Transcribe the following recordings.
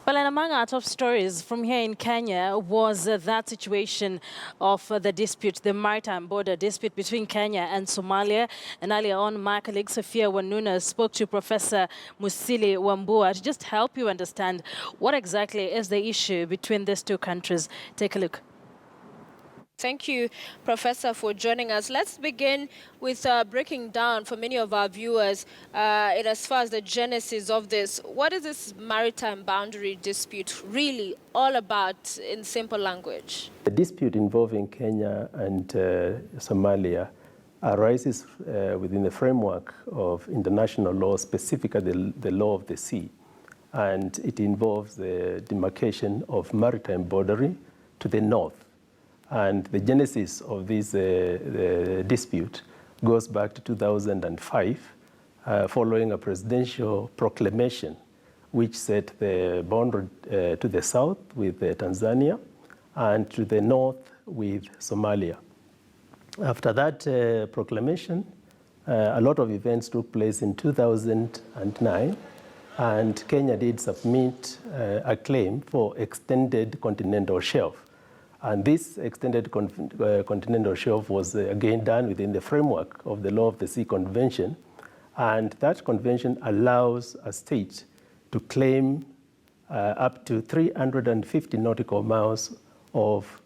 Well, and among our top stories from here in Kenya was that situation of the dispute, the maritime border dispute between Kenya and Somalia. And earlier on, my colleague Sophia Wanuna spoke to Professor Musili Wambua to just help you understand what exactly is the issue between these two countries. Take a look. Thank you, Professor, for joining us. Let's begin with breaking down for many of our viewers in as far as the genesis of this. What is this maritime boundary dispute really all about in simple language? The dispute involving Kenya and Somalia arises within the framework of international law, specifically the law of the sea. And it involves the demarcation of maritime boundary to the north. And the genesis of this dispute goes back to 2005, following a presidential proclamation which set the boundary to the south with Tanzania and to the north with Somalia. After that proclamation, a lot of events took place in 2009, and Kenya did submit a claim for extended continental shelf. And this extended continental shelf was again done within the framework of the Law of the Sea Convention. And that convention allows a state to claim up to 350 nautical miles of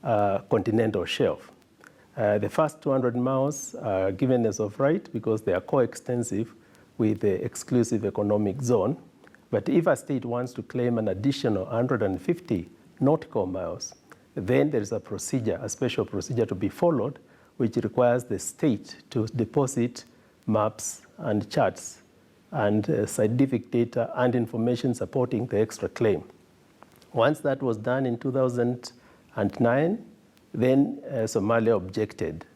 continental shelf. The first 200 miles are given as of right because they are coextensive with the exclusive economic zone. But if a state wants to claim an additional 150 nautical miles, then there is a procedure, a special procedure to be followed, which requires the state to deposit maps and charts and scientific data and information supporting the extra claim. Once that was done in 2009, then Somalia objected,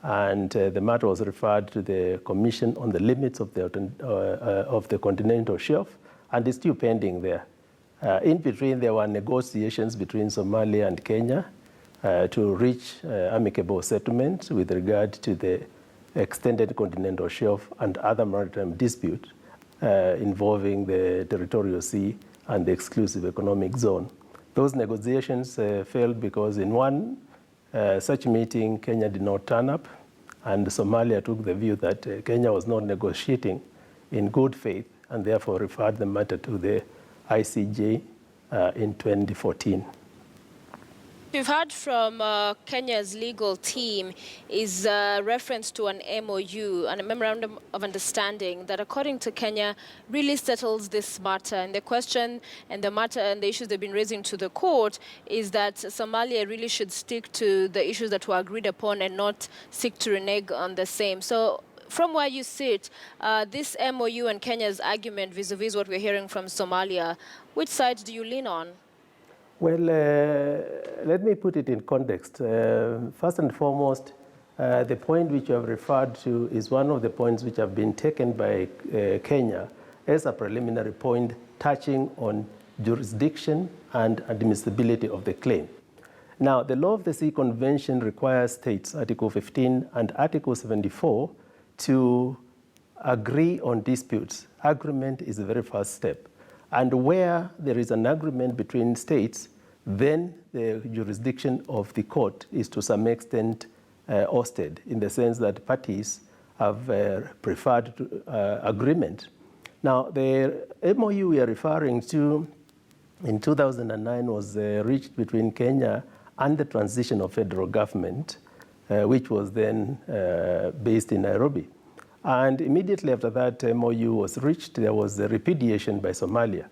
and the matter was referred to the Commission on the Limits of the Continental Shelf, and it's still pending there. In between, there were negotiations between Somalia and Kenya to reach amicable settlement with regard to the extended continental shelf and other maritime dispute involving the territorial sea and the exclusive economic zone. Those negotiations failed because in one such meeting, Kenya did not turn up, and Somalia took the view that Kenya was not negotiating in good faith and therefore referred the matter to the ICJ in 2014. We've heard from Kenya's legal team is reference to an MOU and a memorandum of understanding that, according to Kenya, really settles this matter. And the question and the matter and the issues they've been raising to the court is that Somalia really should stick to the issues that were agreed upon and not seek to renege on the same. So, from where you sit, this MOU and Kenya's argument vis-a-vis what we're hearing from Somalia, which side do you lean on? Well, let me put it in context. First and foremost, the point which you have referred to is one of the points which have been taken by Kenya as a preliminary point touching on jurisdiction and admissibility of the claim. Now, the Law of the Sea Convention requires states, Article 15 and Article 74, to agree on disputes. Agreement is the very first step. And where there is an agreement between states, then the jurisdiction of the court is to some extent ousted, in the sense that parties have preferred agreement. Now, the MOU we are referring to in 2009 was reached between Kenya and the transitional federal government, which was then based in Nairobi. And immediately after that MOU was reached, there was a repudiation by Somalia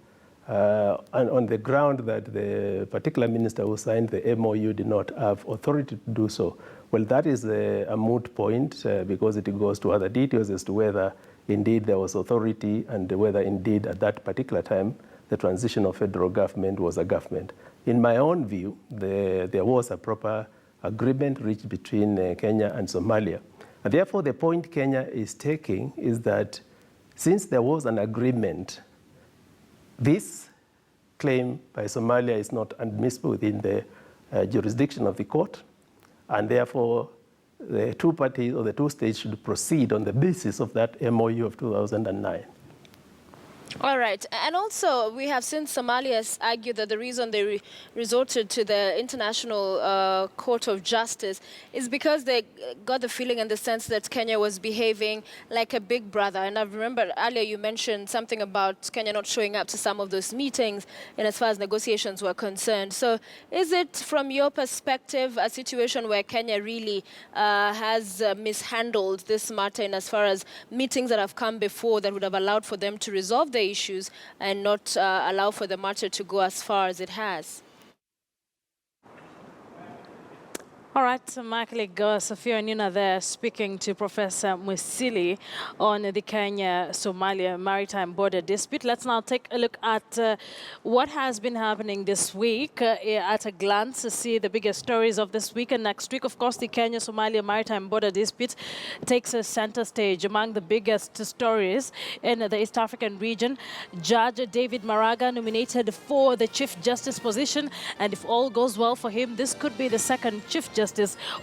and on the ground that the particular minister who signed the MOU did not have authority to do so. Well, that is a moot point because it goes to other details as to whether indeed there was authority and whether indeed at that particular time the transitional federal government was a government. In my own view, there was a proper agreement reached between Kenya and Somalia. And therefore, the point Kenya is taking is that since there was an agreement, this claim by Somalia is not admissible within the jurisdiction of the court, and therefore the two parties or the two states should proceed on the basis of that MOU of 2009. All right. And also, we have seen Somalia's argued that the reason they resorted to the International Court of Justice is because they got the feeling and the sense that Kenya was behaving like a big brother. And I remember earlier you mentioned something about Kenya not showing up to some of those meetings and as far as negotiations were concerned. So is it, from your perspective, a situation where Kenya really has mishandled this matter in as far as meetings that have come before that would have allowed for them to resolve the issues and not allow for the matter to go as far as it has? All right, my colleague Sophia Nina there speaking to Professor Musili on the Kenya-Somalia maritime border dispute. Let's now take a look at what has been happening this week at a glance to see the biggest stories of this week. And next week, of course, the Kenya-Somalia maritime border dispute takes a center stage. Among the biggest stories in the East African region, Judge David Maraga nominated for the Chief Justice position. And if all goes well for him, this could be the second Chief Justice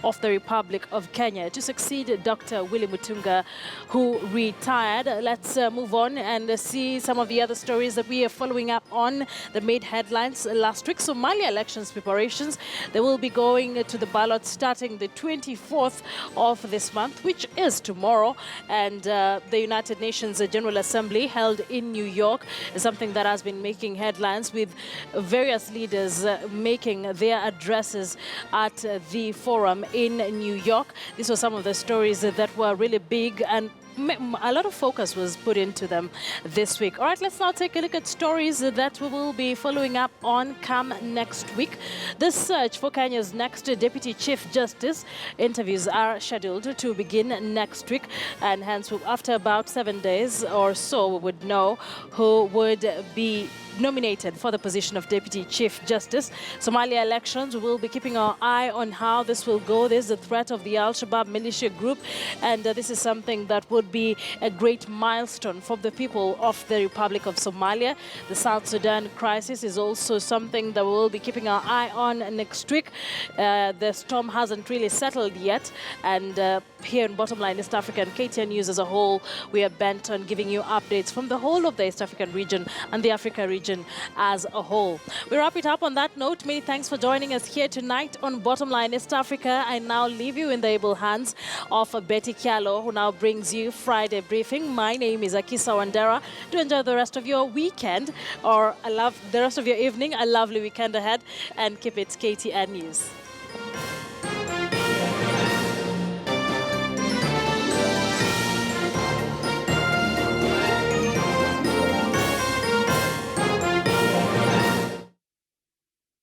of the Republic of Kenya to succeed Dr. Willy Mutunga, who retired. Let's move on and see some of the other stories that we are following up on that made headlines last week. Somalia elections preparations, they will be going to the ballot starting the 24th of this month, which is tomorrow. And the United Nations General Assembly held in New York is something that has been making headlines, with various leaders making their addresses at the forum in New York. These were some of the stories that were really big, and a lot of focus was put into them this week. All right, let's now take a look at stories that we will be following up on come next week. The search for Kenya's next Deputy Chief Justice interviews are scheduled to begin next week, and hence after about 7 days or so we would know who would be nominated for the position of Deputy Chief Justice. Somalia elections, we will be keeping our eye on how this will go. There's the threat of the Al-Shabaab militia group, and this is something that would be a great milestone for the people of the Republic of Somalia. The South Sudan crisis is also something that we will be keeping our eye on next week. The storm hasn't really settled yet, and here in BottomLine East Africa and KTN News as a whole, we are bent on giving you updates from the whole of the East African region and the Africa region as a whole. We wrap it up on that note. Many thanks for joining us here tonight on BottomLine East Africa. I now leave you in the able hands of Betty Kialo, who now brings you Friday Briefing. My name is Akisa Wandera. Do enjoy the rest of your weekend, or the rest of your evening. A lovely weekend ahead, and keep it KTN News.